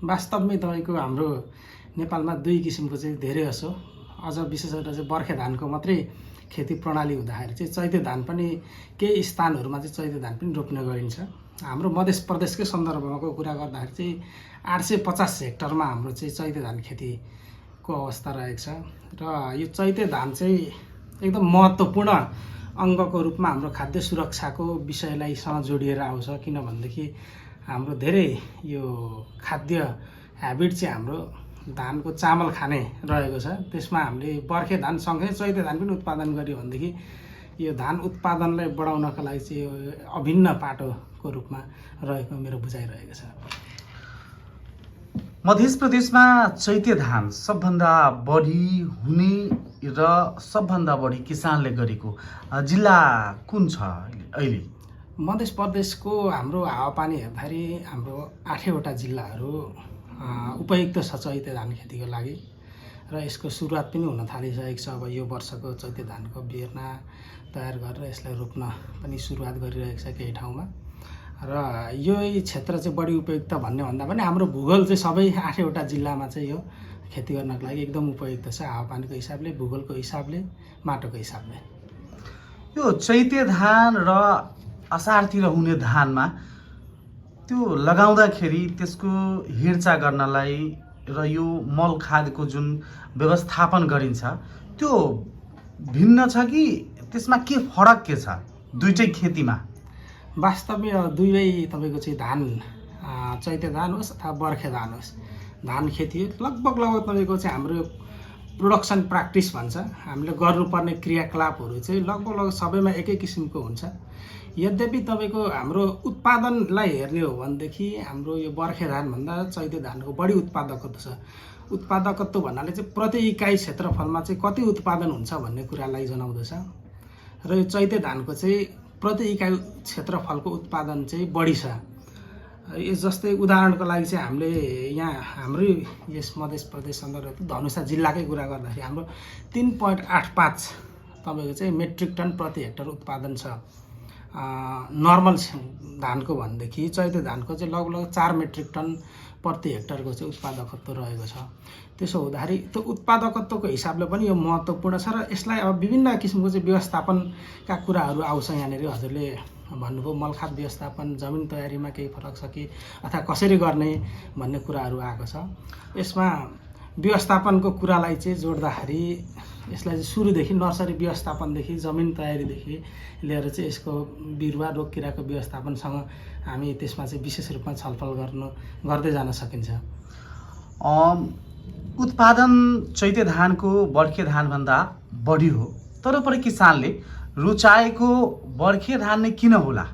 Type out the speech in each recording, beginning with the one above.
वास्तवमै तपाईँको हाम्रो नेपालमा दुई किसिमको चाहिँ धेरै जसो अझ विशेष गरेर चाहिँ बर्खे धानको मात्रै खेती प्रणाली हुँदाखेरि चाहिँ चैते धान पनि केही स्थानहरूमा चाहिँ चैते धान पनि रोप्ने गरिन्छ। हाम्रो मध्य प्रदेशकै सन्दर्भमाको कुरा गर्दाखेरि चाहिँ 850 हेक्टरमा हाम्रो चाहिँ चैते धान खेतीको अवस्था रहेको छ र यो चैते धान चाहिँ एकदम महत्त्वपूर्ण अङ्गको रूपमा हाम्रो खाद्य सुरक्षाको विषयलाईसँग जोडिएर आउँछ। किनभनेदेखि हाम्रो धेरै यो खाद्य ह्याबिट चाहिँ हाम्रो धानको चामल खाने रहेको छ। त्यसमा हामीले बर्खे धान सँगै चैते धान पनि उत्पादन गर्यो भनेदेखि यो धान उत्पादनलाई बढाउनका लागि चाहिँ यो अभिन्न पाटोको रूपमा रहेको मेरो बुझाइरहेको छ। मध्य प्रदेशमा चैते धान सबभन्दा बढी हुने र सबभन्दा बढी किसानले गरेको जिल्ला कुन छ अहिले? मध्य प्रदेशको हाम्रो हावापानी हेर्दाखेरि हाम्रो 8वटा जिल्लाहरू उपयुक्त छ चैते धान खेतीको लागि र यसको सुरुवात पनि हुन थालिसकेको छ। अब यो वर्षको चैते धानको बिर्ना तयार गरेर यसलाई रोप्न पनि सुरुवात गरिरहेको छ केही ठाउँमा र यो क्षेत्र चाहिँ बढी उपयुक्त भन्ने भन्दा पनि हाम्रो भूगोल चाहिँ सबै 8वटा जिल्लामा चाहिँ यो खेती गर्नको लागि एकदम उपयुक्त छ। हावापानीको हिसाबले, भूगोलको हिसाबले, माटोको हिसाबले। यो चैते धान र असारतिर हुने धानमा त्यो लगाउँदाखेरि त्यसको हेरचाह गर्नलाई र यो मल खादको जुन व्यवस्थापन गरिन्छ त्यो भिन्न छ कि त्यसमा के फरक के छ दुईटै खेतीमा? वास्तवमै दुवै तपाईँको चाहिँ धान चैते धान होस् अथवा बर्खे धान होस्, धान खेती लगभग तपाईँको चाहिँ हाम्रो प्रोडक्सन प्र्याक्टिस भन्छ, हामीले गर्नुपर्ने क्रियाकलापहरू चाहिँ लगभग सबैमा एकै किसिमको हुन्छ। यद्यपि तपाईँको हाम्रो उत्पादनलाई हेर्ने हो भनेदेखि हाम्रो यो बर्खे धानभन्दा चैते धानको बढी उत्पादकत्व छ। उत्पादकत्व भन्नाले चाहिँ प्रति इकाइ क्षेत्रफलमा चाहिँ कति उत्पादन हुन्छ भन्ने कुरालाई जनाउँदछ र यो चैते धानको चाहिँ प्रति इकाइ क्षेत्रफलको उत्पादन चाहिँ बढी छ। यो जस्तै उदाहरणको लागि चाहिँ हामीले यहाँ हाम्रै यस मध्य प्रदेश अन्तर्गत धनुषा जिल्लाकै कुरा गर्दाखेरि हाम्रो 3.85 तपाईँको चाहिँ मेट्रिक टन प्रति हेक्टर उत्पादन छ नर्मल धानको भनेदेखि चैते धानको चाहिँ लगभग 4 मेट्रिक टन प्रति हेक्टरको चाहिँ उत्पादकत्व रहेको छ। त्यसो हुँदाखेरि त्यो उत्पादकत्वको हिसाबले पनि यो महत्त्वपूर्ण छ र यसलाई अब विभिन्न किसिमको चाहिँ व्यवस्थापनका कुराहरू आउँछ। यहाँनिर हजुरले भन्नुभयो मलखाद व्यवस्थापन, जमिन तयारीमा केही फरक छ कि अथवा कसरी गर्ने भन्ने कुराहरू आएको छ। यसमा व्यवस्थापनको कुरालाई चाहिँ जोड्दाखेरि यसलाई चाहिँ सुरुदेखि नर्सरी व्यवस्थापनदेखि जमिन तयारीदेखि लिएर चाहिँ यसको बिरुवा रोग किराको व्यवस्थापनसँग हामी त्यसमा चाहिँ विशेष रूपमा छलफल गर्दै जान सकिन्छ। उत्पादन चैते धानको बर्खे धानभन्दा बढी हो, तर पनि किसानले रुचाएको बर्खे धान नै किन होला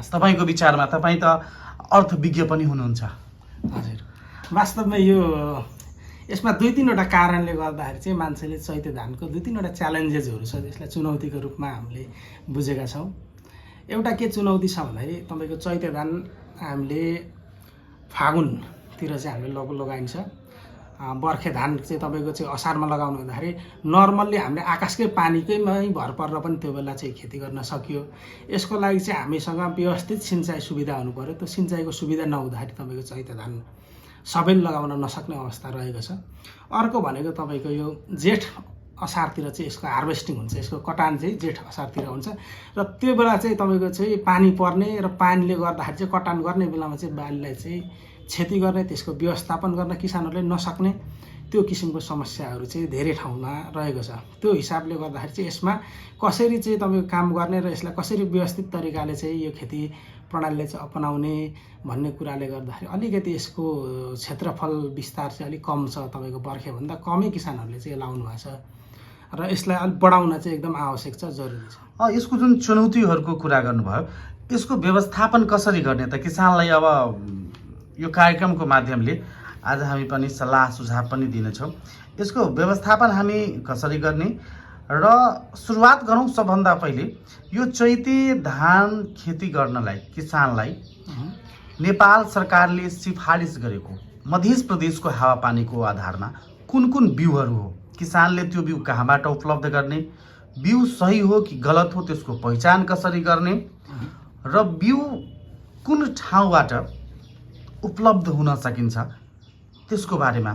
तपाईँको विचारमा? तपाईँ त अर्थविज्ञ पनि हुनुहुन्छ। हजुर, वास्तवमा यो यसमा 2-3वटा कारणले गर्दाखेरि चाहिँ मान्छेले चैते धानको 2-3वटा च्यालेन्जेसहरू छ, त्यसलाई चुनौतीको रूपमा हामीले बुझेका छौँ। एउटा के चुनौती छ भन्दाखेरि तपाईँको चैते धान हामीले फागुनतिर चाहिँ हामीले लगाइन्छ। बर्खे धान चाहिँ तपाईँको चाहिँ असारमा लगाउनु हुँदाखेरि नर्मल्ली हामीले आकाशकै पानीकैमै भर परेर पनि त्यो बेला चाहिँ खेती गर्न सकियो। यसको लागि चाहिँ हामीसँग व्यवस्थित सिँचाइ सुविधा हुनु पर्यो। त्यो सिँचाइको सुविधा नहुँदाखेरि तपाईँको चैते धान सबैले लगाउन नसक्ने अवस्था रहेको छ। अर्को भनेको तपाईँको यो जेठ असारतिर चाहिँ यसको हार्भेस्टिङ हुन्छ, यसको कटान चाहिँ जेठ असारतिर हुन्छ र त्यो बेला चाहिँ तपाईँको चाहिँ पानी पर्ने र पानीले गर्दाखेरि चाहिँ कटान गर्ने बेलामा चाहिँ बालीलाई चाहिँ क्षति गर्ने, त्यसको व्यवस्थापन गर्न किसानहरूले नसक्ने त्यो किसिमको समस्याहरू चाहिँ धेरै ठाउँमा रहेको छ। त्यो हिसाबले गर्दाखेरि चाहिँ यसमा कसरी चाहिँ तपाईँको काम गर्ने र यसलाई कसरी व्यवस्थित तरिकाले चाहिँ यो खेती प्रणालीले चाहिँ अपनाउने भन्ने कुराले गर्दाखेरि अलिकति यसको क्षेत्रफल विस्तार चाहिँ अलिक कम छ। तपाईँको बर्खेभन्दा कमै किसानहरूले चाहिँ लाउनु भएको छ र यसलाई अलिक बढाउन चाहिँ एकदम आवश्यक छ, जरुरी छ। यसको जुन चुनौतीहरूको कुरा गर्नुभयो, यसको व्यवस्थापन कसरी गर्ने त? किसानलाई अब यो कार्यक्रमको माध्यमले आज हामी पनि सल्लाह सुझाव पनि दिनेछौँ। यसको व्यवस्थापन हामी कसरी गर्ने र सुरुवात गरौँ सबभन्दा पहिले यो चैते धान खेती गर्नलाई किसानलाई नेपाल सरकारले सिफारिस गरेको मध्य प्रदेशको हावापानीको आधारमा कुन कुन बिउहरू हो? किसानले त्यो बिउ कहाँबाट उपलब्ध गर्ने, बिउ सही हो कि गलत हो त्यसको पहिचान कसरी गर्ने र बिउ कुन ठाउँबाट उपलब्ध हुन सकिन्छ त्यसको बारेमा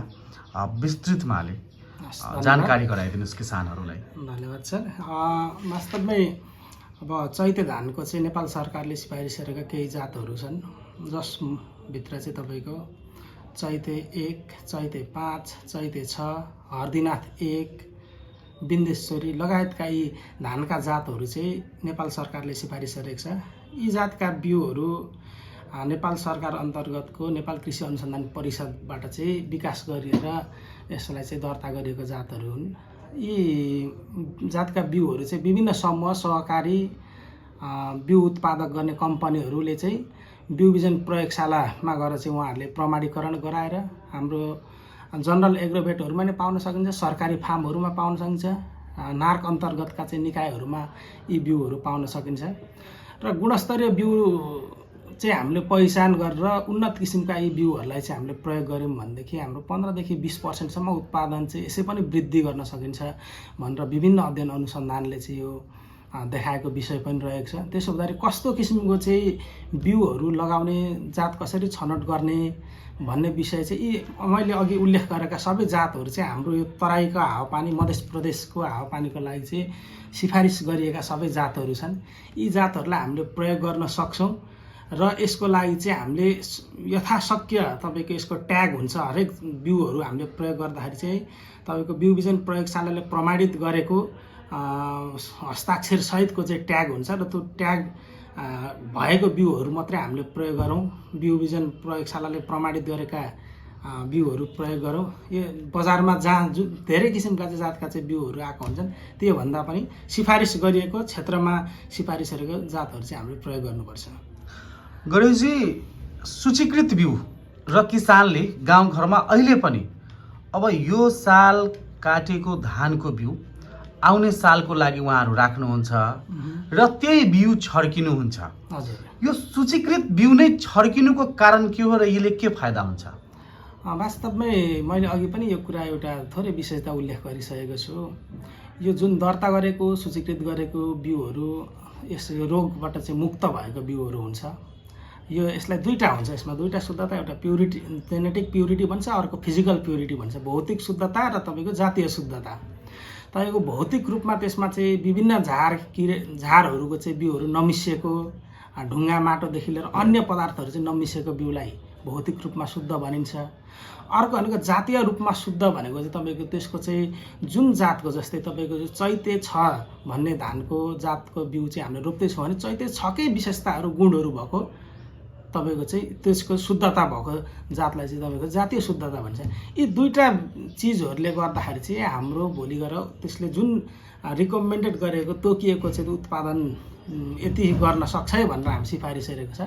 विस्तृतमाले हस्, धन्यवाद। जानकारी गराइदिनुहोस् किसानहरूलाई। धन्यवाद सर। वास्तवमै अब चैते धानको चाहिँ नेपाल सरकारले सिफारिस गरेका केही जातहरू छन्, जसभित्र चाहिँ तपाईँको चैते 1, चैते 5, चैते 6, हर्दीनाथ 1, बिन्देश्वरी लगायतका यी धानका जातहरू चाहिँ नेपाल सरकारले सिफारिस गरेको छ। यी जातका बिउहरू नेपाल सरकार अन्तर्गतको नेपाल कृषि अनुसन्धान परिषदबाट चाहिँ विकास गरिएर यसलाई चाहिँ दर्ता गरिएको जातहरू हुन्। यी जातका बिउहरू चाहिँ विभिन्न समूह सहकारी बिउ उत्पादक गर्ने कम्पनीहरूले चाहिँ बिउ बिजन प्रयोगशालामा गएर चाहिँ उहाँहरूले प्रमाणीकरण गराएर हाम्रो जनरल एग्रोभेटहरूमा नै पाउन सकिन्छ, सरकारी फार्महरूमा पाउन सकिन्छ, नार्क अन्तर्गतका चाहिँ निकायहरूमा यी बिउहरू पाउन सकिन्छ। र गुणस्तरीय बिउ चाहिँ हामीले पहिचान गरेर उन्नत किसिमका यी बिउहरूलाई चाहिँ हामीले प्रयोग गऱ्यौँ भनेदेखि हाम्रो 15 देखि 20% उत्पादन चाहिँ यसै पनि वृद्धि गर्न सकिन्छ भनेर विभिन्न अध्ययन अनुसन्धानले चाहिँ यो देखाएको विषय पनि रहेको छ। त्यसो हुँदाखेरि कस्तो किसिमको चाहिँ बिउहरू लगाउने, जात कसरी छनौट गर्ने भन्ने विषय चाहिँ यी मैले अघि उल्लेख गरेका सबै जातहरू चाहिँ हाम्रो यो तराईको हावापानी, मध्य प्रदेशको हावापानीको लागि चाहिँ सिफारिस गरिएका सबै जातहरू छन्। यी जातहरूलाई हामीले प्रयोग गर्न सक्छौँ र यसको लागि चाहिँ हामीले यथाशक्य तपाईँको यसको ट्याग हुन्छ। हरेक बिउहरू हामीले प्रयोग गर्दाखेरि चाहिँ तपाईँको बिउ बिजन प्रयोगशालाले प्रमाणित गरेको हस्ताक्षर सहितको चाहिँ ट्याग हुन्छ र त्यो ट्याग भएको बिउहरू मात्रै हामीले प्रयोग गरौँ। बिउ बिजन प्रयोगशालाले प्रमाणित गरेका बिउहरू प्रयोग गरौँ। यो बजारमा जहाँ जुन धेरै किसिमका चाहिँ जातका चाहिँ बिउहरू आएको हुन्छन्, त्योभन्दा पनि सिफारिस गरिएको क्षेत्रमा सिफारिस गरेको जातहरू चाहिँ हामीले प्रयोग गर्नुपर्छ। गणेशजी, सूचीकृत बिउ र किसानले गाउँघरमा अहिले पनि अब यो साल काटेको धानको बिउ आउने सालको लागि उहाँहरू राख्नुहुन्छ र त्यही बिउ छर्किनुहुन्छ। हजुर, यो सूचीकृत बिउ नै छर्किनुको कारण के हो र यसले के फाइदा हुन्छ? वास्तवमै मैले अघि पनि यो कुरा एउटा थोरै विशेषता उल्लेख गरिसकेको छु। यो जुन दर्ता गरेको सूचीकृत गरेको बिउहरू यस रोगबाट चाहिँ मुक्त भएको बिउहरू हुन्छ। यो यसलाई दुईटा हुन्छ, यसमा दुईटा शुद्धता, एउटा प्युरिटी जेनेटिक प्युरिटी भन्छ, अर्को फिजिकल प्युरिटी भन्छ। भौतिक शुद्धता र तपाईँको जातीय शुद्धता। तपाईँको भौतिक रूपमा त्यसमा चाहिँ विभिन्न झारहरूको चाहिँ बिउहरू नमिसिएको, ढुङ्गा माटोदेखि लिएर अन्य पदार्थहरू चाहिँ नमिसिएको बिउलाई भौतिक रूपमा शुद्ध भनिन्छ। अर्को भनेको जातीय रूपमा शुद्ध भनेको चाहिँ तपाईँको त्यसको चाहिँ जुन जातको, जस्तै तपाईँको चैते 6 भन्ने धानको जातको बिउ चाहिँ हामीले रोप्दैछौँ भने चैते 6कै विशेषताहरू गुणहरू भएको तपाईँको चाहिँ त्यसको शुद्धता भएको जातलाई चाहिँ तपाईँको जातीय शुद्धता भन्छ। यी दुईटा चिजहरूले गर्दाखेरि चाहिँ हाम्रो भोलि गएर त्यसले जुन रिकमेन्डेड गरेको तोकिएको चाहिँ उत्पादन यति गर्न सक्छ है भनेर हामी सिफारिस गरेको छ,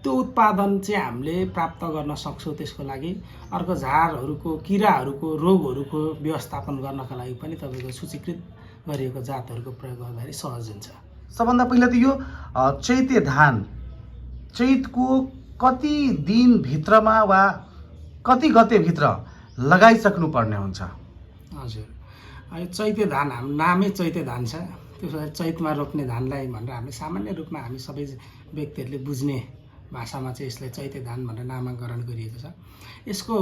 त्यो उत्पादन चाहिँ हामीले प्राप्त गर्न सक्छौँ। त्यसको लागि अर्को झारहरूको, किराहरूको, रोगहरूको व्यवस्थापन गर्नका लागि पनि तपाईँको सूचीकृत गरिएको जातहरूको प्रयोग गर्दाखेरि सहज हुन्छ। सबभन्दा पहिला त यो चैते धान चैतको कति दिनभित्रमा वा कति गतेभित्र लगाइसक्नु पर्ने हुन्छ? हजुर, यो चैते धान हाम्रो नामै चैते धान छ। त्यसो भए चैतमा रोप्ने धानलाई भनेर हामीले सामान्य रूपमा हामी सबै व्यक्तिहरूले बुझ्ने भाषामा चाहिँ यसलाई चैते धान भनेर नामाकरण गरिएको छ। यसको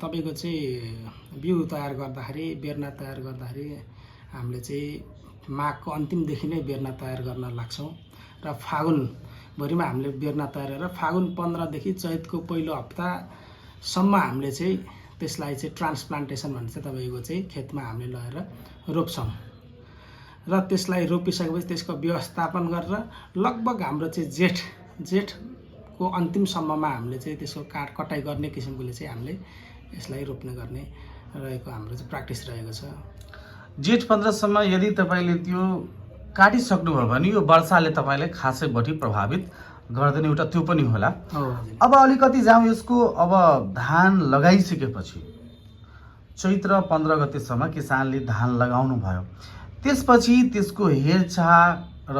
तपाईँको चाहिँ बिउ तयार गर्दाखेरि, बेर्ना तयार गर्दाखेरि हामीले चाहिँ माघको अन्तिमदेखि नै बेर्ना तयार गर्न लाग्छौँ र फागुनभरिमा हामीले बेर्ना तयार गरेर फागुन 15देखि चैतको पहिलो हप्तासम्म हामीले चाहिँ त्यसलाई चाहिँ ट्रान्सप्लान्टेसन भन्छ, तपाईँको चाहिँ खेतमा हामीले लगेर रोप्छौँ र त्यसलाई रोपिसकेपछि त्यसको व्यवस्थापन गरेर लगभग हाम्रो चाहिँ जेठको अन्तिमसम्ममा हामीले चाहिँ त्यसको कटाइ गर्ने किसिमकोले चाहिँ हामीले यसलाई रोप्ने गर्ने रहेको हाम्रो चाहिँ प्र्याक्टिस रहेको छ। जेठ 15सम्म यदि तपाईँले त्यो काटिसक्नुभयो भने यो वर्षाले तपाईँलाई खासै बढी प्रभावित गर्दैन, एउटा त्यो पनि होला। अब अलिकति जाउँ यसको, अब धान लगाइसकेपछि चैत्र 15 गतेसम्म किसानले धान लगाउनु भयो, त्यसपछि त्यसको हेरचाह र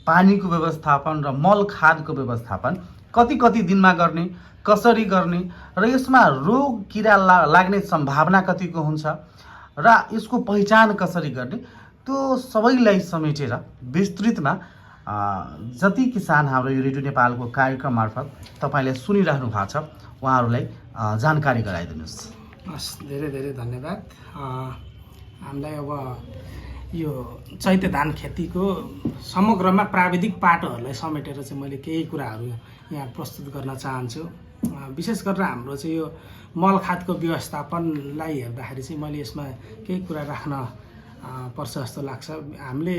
पानीको व्यवस्थापन र मल खादको व्यवस्थापन कति दिनमा गर्ने, कसरी गर्ने र यसमा रोग किरा लाग्ने सम्भावना कतिको हुन्छ र यसको पहिचान कसरी गर्ने, त्यो सबैलाई समेटेर विस्तृतमा जति किसान हाम्रो यो रेडियो नेपालको कार्यक्रम मार्फत तपाईँले सुनिराख्नु भएको छ उहाँहरूलाई जानकारी गराइदिनुहोस्। हस्, धेरै धेरै धन्यवाद। हामीलाई अब यो चैते धान खेतीको समग्रमा प्राविधिक पाटोहरूलाई समेटेर चाहिँ मैले केही कुराहरू यहाँ प्रस्तुत गर्न चाहन्छु। विशेष गरेर हाम्रो चाहिँ यो मल खादको व्यवस्थापनलाई हेर्दाखेरि चाहिँ मैले यसमा केही कुरा राख्न पर्छ जस्तो लाग्छ। हामीले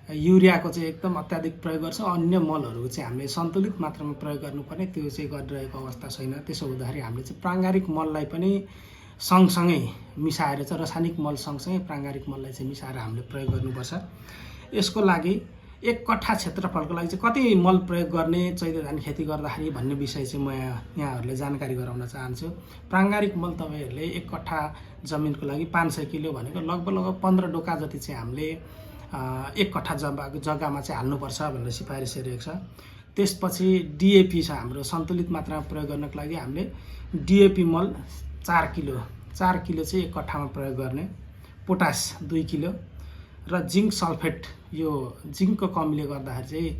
युरियाको चाहिँ एकदम अत्याधिक प्रयोग गर्छ, अन्य मलहरूको चाहिँ हामीले सन्तुलित मात्रामा प्रयोग गर्नुपर्ने, त्यो चाहिँ गरिरहेको अवस्था छैन। त्यसो हुँदाखेरि हामीले चाहिँ प्राङ्गारिक मललाई पनि सँगसँगै मिसाएर चाहिँ रासायनिक मल सँगसँगै प्राङ्गारिक मललाई चाहिँ मिसाएर हामीले प्रयोग गर्नुपर्छ। यसको लागि 1 कट्ठा क्षेत्रफलको लागि चाहिँ कति मल प्रयोग गर्ने चैते धान खेती गर्दाखेरि भन्ने विषय चाहिँ म यहाँहरूले जानकारी गराउन चाहन्छु। प्राङ्गारिक मल तपाईँहरूले 1 कट्ठा जमिनको लागि 500 किलो भनेको लगभग 15 डोका जति चाहिँ हामीले 1 कट्ठा जग्गामा चाहिँ हाल्नुपर्छ भनेर सिफारिस गरिएको छ। त्यसपछि डिएपी छ हाम्रो सन्तुलित मात्रामा प्रयोग गर्नको लागि हामीले डिएपी मल 4 किलो चाहिँ 1 कट्ठामा प्रयोग गर्ने, पोटास 2 किलो र जिङ्क सल्फेट, यो जिङ्कको कमीले गर्दाखेरि चाहिँ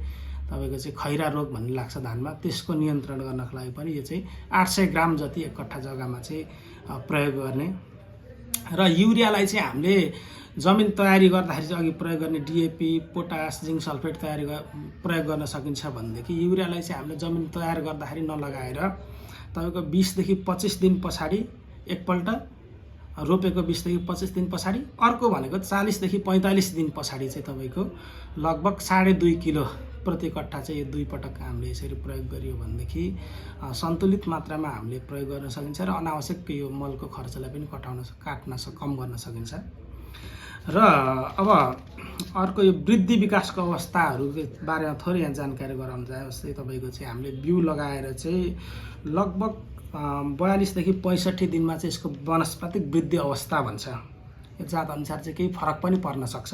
तपाईँको चाहिँ खैरा रोग भन्ने लाग्छ धानमा, त्यसको नियन्त्रण गर्नको लागि पनि यो चाहिँ 800 ग्राम जति 1 कट्ठा जग्गामा चाहिँ प्रयोग गर्ने। र युरियालाई चाहिँ हामीले जमिन तयारी गर्दाखेरि चाहिँ अघि प्रयोग गर्ने डिएपी, पोटास, जिङ्क सल्फेट प्रयोग गर्न सकिन्छ भनेदेखि युरियालाई चाहिँ हामीले जमिन तयार गर्दाखेरि नलगाएर तपाईँको 20 देखि 25 दिन पछाडि एकपल्ट रोपेको 20 देखि 25 दिन पछाडि, अर्को भनेको 40 देखि 45 दिन पछाडि चाहिँ तपाईँको लगभग 2.5 किलो प्रति कट्ठा चाहिँ 2 पटक हामीले यसरी प्रयोग गरियो भनेदेखि सन्तुलित मात्रामा हामीले प्रयोग गर्न सकिन्छ र अनावश्यक यो मलको खर्चलाई पनि कम गर्न सकिन्छ। र अब अर्को यो वृद्धि विकासको अवस्थाहरू बारेमा थोरै यहाँ जानकारी गराउन चाहे। जस्तै तपाईँको चाहिँ हामीले बिउ लगाएर चाहिँ लगभग 42 देखि 65 दिनमा चाहिँ यसको वनस्पतिक वृद्धि अवस्था भन्छ। यो जात अनुसार चाहिँ केही फरक पनि पर्न सक्छ।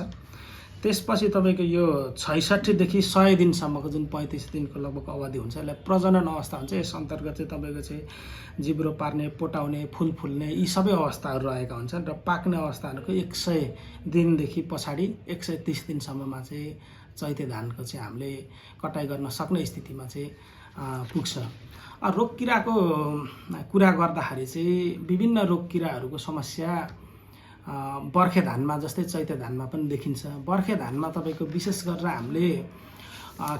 त्यसपछि तपाईँको यो 66 देखि 100 दिनसम्मको जुन 35 दिनको लगभग अवधि हुन्छ यसलाई प्रजनन अवस्था हुन्छ। यस अन्तर्गत चाहिँ तपाईँको चाहिँ जिब्रो पार्ने, पोटाउने, फुल फुल्ने यी सबै अवस्थाहरू रहेका हुन्छन् र पाक्ने अवस्थाहरूको 100 दिनदेखि पछाडि 130 दिनसम्ममा चाहिँ चैते धानको चाहिँ हामीले कटाइ गर्न सक्ने स्थितिमा चाहिँ पुग्छ। रोग किराको कुरा गर्दाखेरि चाहिँ विभिन्न रोग किराहरूको समस्या बर्खे धानमा जस्तै चैते धानमा पनि देखिन्छ। बर्खे धानमा तपाईँको विशेष गरेर हामीले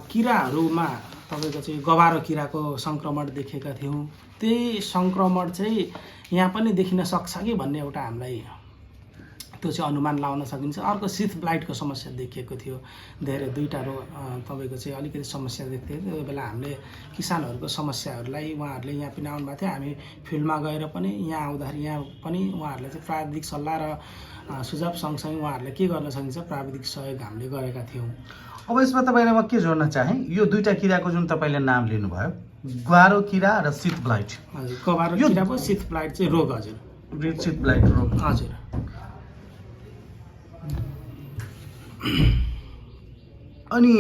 किराहरूमा तपाईँको चाहिँ गभारो किराको सङ्क्रमण देखेका थियौँ। त्यही सङ्क्रमण चाहिँ यहाँ पनि देखिन सक्छ कि भन्ने एउटा हामीलाई त्यो चाहिँ अनुमान लगाउन सकिन्छ। अर्को सिथ ब्लाइटको समस्या देखिएको थियो, धेरै 2टा तपाईँको चाहिँ अलिकति समस्या देख्थ्यो। त्यो बेला हामीले किसानहरूको समस्याहरूलाई उहाँहरूले यहाँ पनि आउनुभएको थियो। हामी फिल्डमा गएर पनि यहाँ आउँदाखेरि यहाँ पनि उहाँहरूले चाहिँ प्राविधिक सल्लाह र सुझाव सँगसँगै उहाँहरूले के गर्न सकिन्छ प्राविधिक सहयोग हामीले गरेका थियौँ। अब यसमा तपाईँलाई म के जोड्न चाहेँ, यो 2टा किराको जुन तपाईँले नाम लिनुभयो, ग्वारो किरा र सिथ ब्लाइट। हजुर, गभारो किरा पो सिथ ब्लाइट चाहिँ रोग। हजुर, सिथ ब्लाइट रोग। हजुर। अनि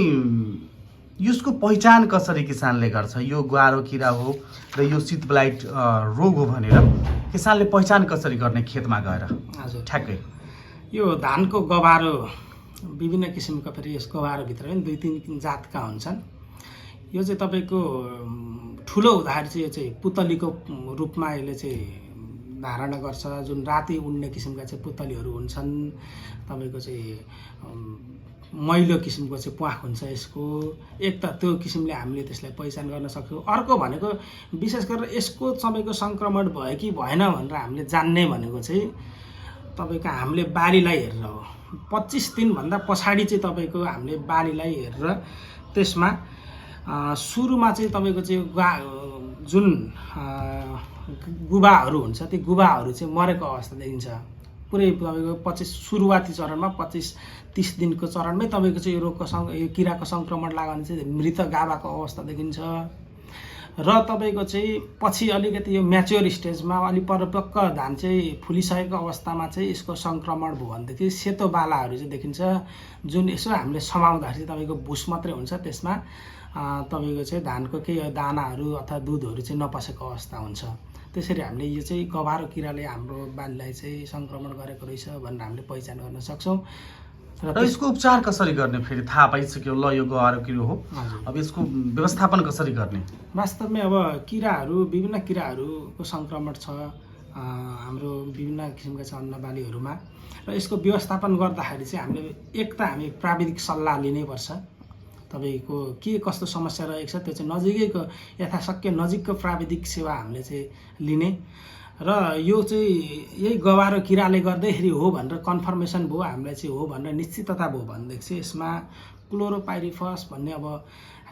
यसको पहिचान कसरी किसानले गर्छ, यो ग्वारो किरा हो र यो सिथ ब्लाइट रोग हो भनेर किसानले पहिचान कसरी गर्ने खेतमा गएर? हजुर, ठ्याक्कै यो धानको गभारो विभिन्न किसिमका फेरि यस गभारोभित्र पनि 2-3 जातका हुन्छन्। यो चाहिँ तपाईँको ठुलो हुँदाखेरि चाहिँ यो चाहिँ पुतलीको रूपमा यसले चाहिँ धारणा गर्छ। जुन राति उड्ने किसिमका चाहिँ पुतलीहरू हुन्छन्। तपाईँको चाहिँ मैलो किसिमको चाहिँ प्वाख हुन्छ यसको। एक त त्यो किसिमले हामीले त्यसलाई पहिचान गर्न सक्छौँ। अर्को भनेको विशेष गरेर यसको तपाईँको सङ्क्रमण भयो कि भएन भनेर हामीले जान्ने भनेको चाहिँ तपाईँको हामीले बालीलाई हेरेर हो। 25 दिनभन्दा पछाडि चाहिँ तपाईँको हामीले बालीलाई हेरेर त्यसमा सुरुमा चाहिँ तपाईँको चाहिँ जुन गुबाहरू हुन्छ त्यो गुबाहरू चाहिँ मरेको अवस्था देखिन्छ। पुरै तपाईँको सुरुवाती चरणमा 25-30 दिनको चरणमै तपाईँको चाहिँ यो रोगको यो किराको सङ्क्रमण लाग्यो भने चाहिँ मृत गाभाको अवस्था देखिन्छ। र तपाईँको चाहिँ पछि अलिकति यो म्याच्योर स्टेजमा अलि परिपक्व धान चाहिँ फुलिसकेको अवस्थामा चाहिँ यसको सङ्क्रमण भयो भनेदेखि सेतो बालाहरू चाहिँ देखिन्छ। जुन यसो हामीले समाउँदाखेरि चाहिँ तपाईँको भुस मात्रै हुन्छ, त्यसमा तपाईँको चाहिँ धानको केही दानाहरू अथवा दुधहरू चाहिँ नपसेको अवस्था हुन्छ। त्यसरी हामीले यो चाहिँ गभारो किराले हाम्रो बालीलाई चाहिँ सङ्क्रमण गरेको रहेछ भनेर हामीले पहिचान गर्न सक्छौँ। र यसको उपचार कसरी गर्ने फेरि थाहा पाइसक्यो ल यो गहरो किरो हो, हजुर। अब यसको व्यवस्थापन कसरी गर्ने? वास्तवमै अब विभिन्न किराहरूको सङ्क्रमण छ हाम्रो विभिन्न किसिमका चाहिँ अन्नबालीहरूमा, र यसको व्यवस्थापन गर्दाखेरि चाहिँ हामी प्राविधिक सल्लाह लिनैपर्छ। तपाईँको के कस्तो समस्या रहेको छ त्यो चाहिँ नजिकैको यथाशक्य नजिकको प्राविधिक सेवा हामीले चाहिँ लिने, र यो चाहिँ यही गवारो किराले गर्दाखेरि हो भनेर कन्फर्मेसन भयो, हामीलाई चाहिँ हो भनेर निश्चितता भयो भनेदेखि चाहिँ यसमा क्लोरोपाइरिफस भन्ने अब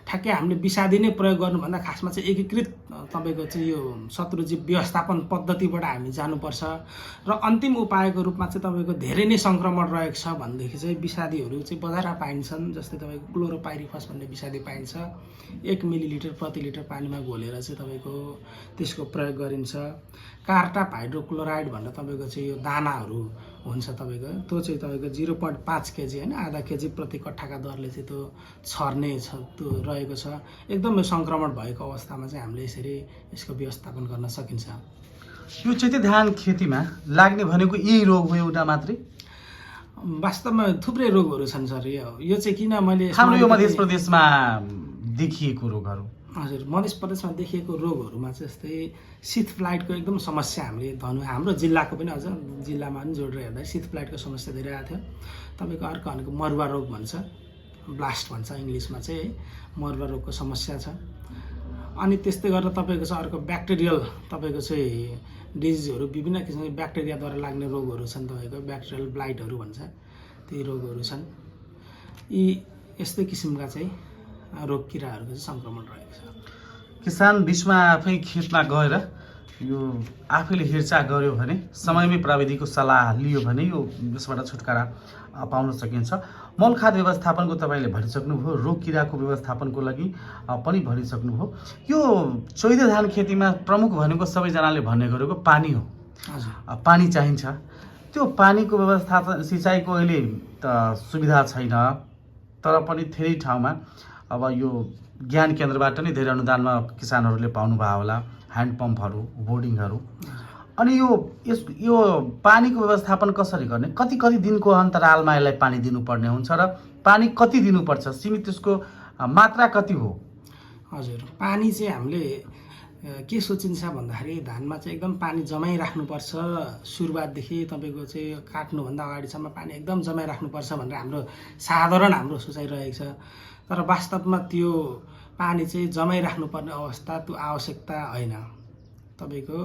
ठ्याक्कै हामीले विषादी नै प्रयोग गर्नुभन्दा खासमा चाहिँ एकीकृत तपाईँको चाहिँ यो शत्रुजीव व्यवस्थापन पद्धतिबाट हामी जानुपर्छ। र अन्तिम उपायको रूपमा चाहिँ तपाईँको धेरै नै सङ्क्रमण रहेको छ भनेदेखि चाहिँ विषादीहरू चाहिँ बजारमा पाइन्छन्, जस्तै तपाईँको क्लोरोपाइरिफस भन्ने विषादी पाइन्छ। 1 मिलिलिटर प्रति लिटर पानीमा घोलेर चाहिँ तपाईँको त्यसको प्रयोग गरिन्छ। कार्टाप हाइड्रोक्लोराइड भनेर तपाईँको चाहिँ यो दानाहरू हुन्छ तपाईँको, त्यो चाहिँ तपाईँको 0.5 केजी होइन, आधा केजी प्रति कट्ठाका दरले चाहिँ त्यो छर्ने छ, त्यो रहेको छ। एकदमै सङ्क्रमण भएको अवस्थामा चाहिँ हामीले यसरी यसको व्यवस्थापन गर्न सकिन्छ। यो चैते धान खेतीमा लाग्ने भनेको यही रोग हो एउटा मात्रै? वास्तवमा थुप्रै रोगहरू छन् सर। यो चाहिँ किन मैले हाम्रो यो मध्य प्रदेशमा देखिएको रोगहरू? हजुर, मध्य प्रदेशमा देखिएको रोगहरूमा चाहिँ जस्तै शीत फ्लाइटको एकदम समस्या हाम्रो जिल्लाको पनि अझ जिल्लामा पनि जोडेर हेर्दा शीत फ्लाइटको समस्या धेरै आएको थियो। तपाईँको अर्को भनेको मरुवा रोग भन्छ, ब्लास्ट भन्छ इङ्ग्लिसमा चाहिँ है, मरुवा रोगको समस्या छ। अनि त्यस्तै गरेर तपाईँको चाहिँ अर्को ब्याक्टेरियल तपाईँको चाहिँ डिजिजहरू विभिन्न किसिमको ब्याक्टेरियाद्वारा लाग्ने रोगहरू छन्, तपाईँको ब्याक्टेरियल ब्लाइटहरू भन्छ, ती रोगहरू छन्। यी यस्तै किसिमका चाहिँ रोग किराहरूको चाहिँ सङ्क्रमण रहेको छ। किसान बिचमा आफै खेतमा गएर यो आफैले हेरचाह गर्यो भने, समयमै प्राविधिकको सल्लाह लियो भने यो यसबाट छुटकारा पाउन सकिन्छ। मल खाद व्यवस्थापनको तपाईँले भनिसक्नुभयो, रोग किराको व्यवस्थापनको लागि पनि भनिसक्नुभयो। यो चैते धान खेतीमा प्रमुख भनेको सबैजनाले भन्ने गरेको पानी हो। हजुर, पानी चाहिन्छ। त्यो पानीको व्यवस्था सिँचाइको अहिले त सुविधा छैन, तर पनि धेरै ठाउँमा अब यो ज्ञान केन्द्रबाट नै धेरै अनुदानमा किसानहरूले पाउनुभयो होला, ह्यान्ड पम्पहरू, बोर्डिङहरू। अनि यो पानीको व्यवस्थापन कसरी गर्ने? कति दिनको अन्तरालमा यसलाई पानी दिनुपर्ने हुन्छ र पानी कति दिनुपर्छ? सीमित त्यसको मात्रा कति हो? हजुर, पानी चाहिँ हामीले के सोचिन्छ भन्दाखेरि धानमा चाहिँ एकदम पानी जमाइराख्नुपर्छ। सुरुवातदेखि तपाईँको चाहिँ काट्नुभन्दा अगाडिसम्म पानी एकदम जमाइराख्नुपर्छ भनेर हाम्रो सोचाइरहेको छ। तर वास्तवमा त्यो पानी चाहिँ जमाइराख्नुपर्ने अवस्था, त्यो आवश्यकता होइन। तपाईँको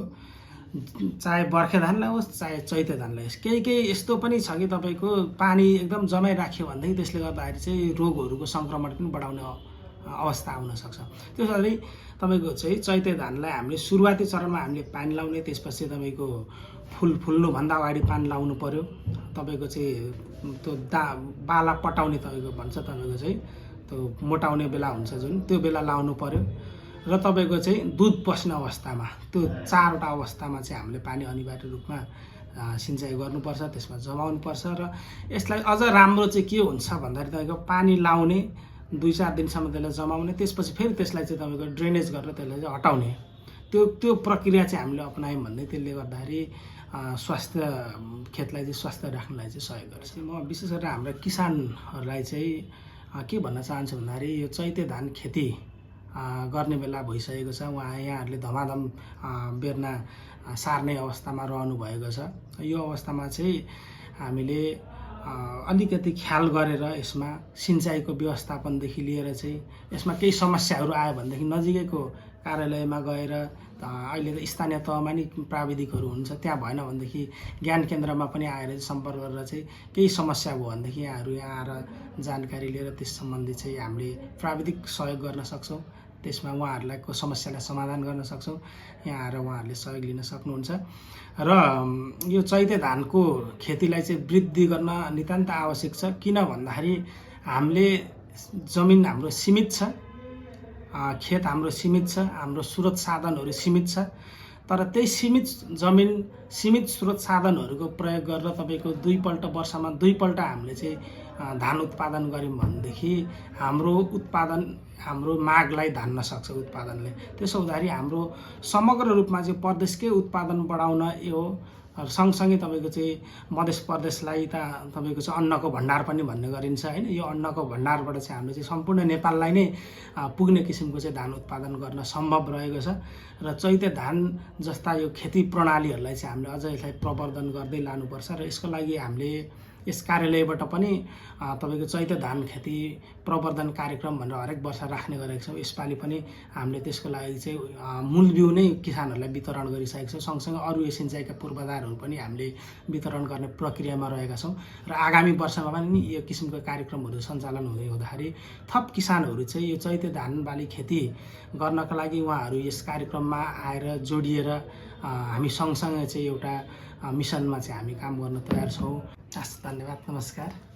चाहे बर्खे धानलाई होस् चाहे चैते धानलाई होस्, केही यस्तो पनि छ कि तपाईँको पानी एकदम जमाइराख्यो भनेदेखि त्यसले गर्दाखेरि चाहिँ रोगहरूको सङ्क्रमण पनि बढाउने अवस्था आउन सक्छ। त्यसरी तपाईँको चाहिँ चैते धानलाई हामीले सुरुवाती चरणमा हामीले पानी लाउने, त्यसपछि तपाईँको फुल्नुभन्दा अगाडि पानी लाउनु पर्यो। तपाईँको चाहिँ त्यो बाला पटाउने तपाईँको भन्छ, तपाईँको चाहिँ त्यो मोटाउने बेला हुन्छ जुन, त्यो बेला लाउनु पर्यो। र तपाईँको चाहिँ दुध पस्ने अवस्थामा, त्यो 4वटा अवस्थामा चाहिँ हामीले पानी अनिवार्य रूपमा सिँचाइ गर्नुपर्छ, त्यसमा जमाउनुपर्छ। र यसलाई अझ राम्रो चाहिँ के हुन्छ भन्दाखेरि तपाईँको पानी लाउने 2-4 दिनसम्म त्यसलाई जमाउने, त्यसपछि फेरि त्यसलाई चाहिँ तपाईँको ड्रेनेज गरेर त्यसलाई चाहिँ हटाउने, त्यो प्रक्रिया चाहिँ हामीले अपनायौँ भने त्यसले गर्दाखेरि खेतलाई चाहिँ स्वास्थ्य राख्नलाई चाहिँ सहयोग गर्छ। म विशेष गरेर हाम्रा किसानहरूलाई चाहिँ के भन्न चाहन्छु भन्दाखेरि यो चैते धान खेती गर्ने बेला भइसकेको छ। यहाँहरूले धमाधम बेर्ना सार्ने अवस्थामा रहनु भएको छ। यो अवस्थामा चाहिँ हामीले अलिकति ख्याल गरेर यसमा सिँचाइको व्यवस्थापनदेखि लिएर चाहिँ यसमा केही समस्याहरू आयो भनेदेखि नजिकैको कार्यालयमा गएर, अहिले त स्थानीय तहमा नि प्राविधिकहरू हुन्छ, त्यहाँ भएन भनेदेखि ज्ञान केन्द्रमा पनि आएर सम्पर्क गरेर चाहिँ केही समस्या भयो भनेदेखि यहाँहरू यहाँ आएर जानकारी लिएर त्यस सम्बन्धी चाहिँ हामीले प्राविधिक सहयोग गर्न सक्छौँ। त्यसमा उहाँहरूलाई को समस्यालाई समाधान गर्न सक्छौँ। यहाँ आएर उहाँहरूले सहयोग लिन सक्नुहुन्छ। र यो चैते धानको खेतीलाई चाहिँ वृद्धि गर्न नितान्त आवश्यक छ। किन भन्दाखेरि हामीले जमिन हाम्रो सीमित छ, खेत हाम्रो सीमित छ, हाम्रो स्रोत साधनहरू सीमित छ। तर त्यही सीमित जमिन, सीमित स्रोत साधनहरूको प्रयोग गरेर तपाईँको वर्षमा 2 पल्ट हामीले चाहिँ धान उत्पादन गऱ्यौँ भनेदेखि हाम्रो मागलाई धान्न सक्छ उत्पादनले। त्यसो हुँदाखेरि हाम्रो समग्र रूपमा चाहिँ प्रदेशकै उत्पादन बढाउन यो र सँगसँगै तपाईँको चाहिँ मध्य प्रदेशलाई त तपाईँको चाहिँ अन्नको भण्डार पनि भन्ने गरिन्छ होइन। यो अन्नको भण्डारबाट चाहिँ हामीले चाहिँ सम्पूर्ण नेपाललाई नै पुग्ने किसिमको चाहिँ धान उत्पादन गर्न सम्भव रहेको छ। र चैते धान जस्ता यो खेती प्रणालीहरूलाई चाहिँ हामीले अझ यसलाई प्रवर्धन गर्दै लानुपर्छ। र यसको लागि हामीले यस कार्यालयबाट पनि तपाईँको चैते धान खेती प्रवर्धन कार्यक्रम भनेर हरेक वर्ष राख्ने गरेको छौँ। यसपालि पनि हामीले त्यसको लागि चाहिँ मूल बिउ नै किसानहरूलाई वितरण गरिसकेको छौँ। सँगसँगै अरू यो सिँचाइका पूर्वाधारहरू पनि हामीले वितरण गर्ने प्रक्रियामा रहेका छौँ। र आगामी वर्षमा पनि यो किसिमको कार्यक्रमहरू सञ्चालन हुँदै हुँदाखेरि थप किसानहरू चाहिँ यो चैते धान बाली खेती गर्नका लागि उहाँहरू यस कार्यक्रममा आएर जोडिएर हामी सँगसँगै चाहिँ एउटा मिसनमा चाहिँ हामी काम गर्न तयार छौँ। हस्, धन्यवाद, नमस्कार।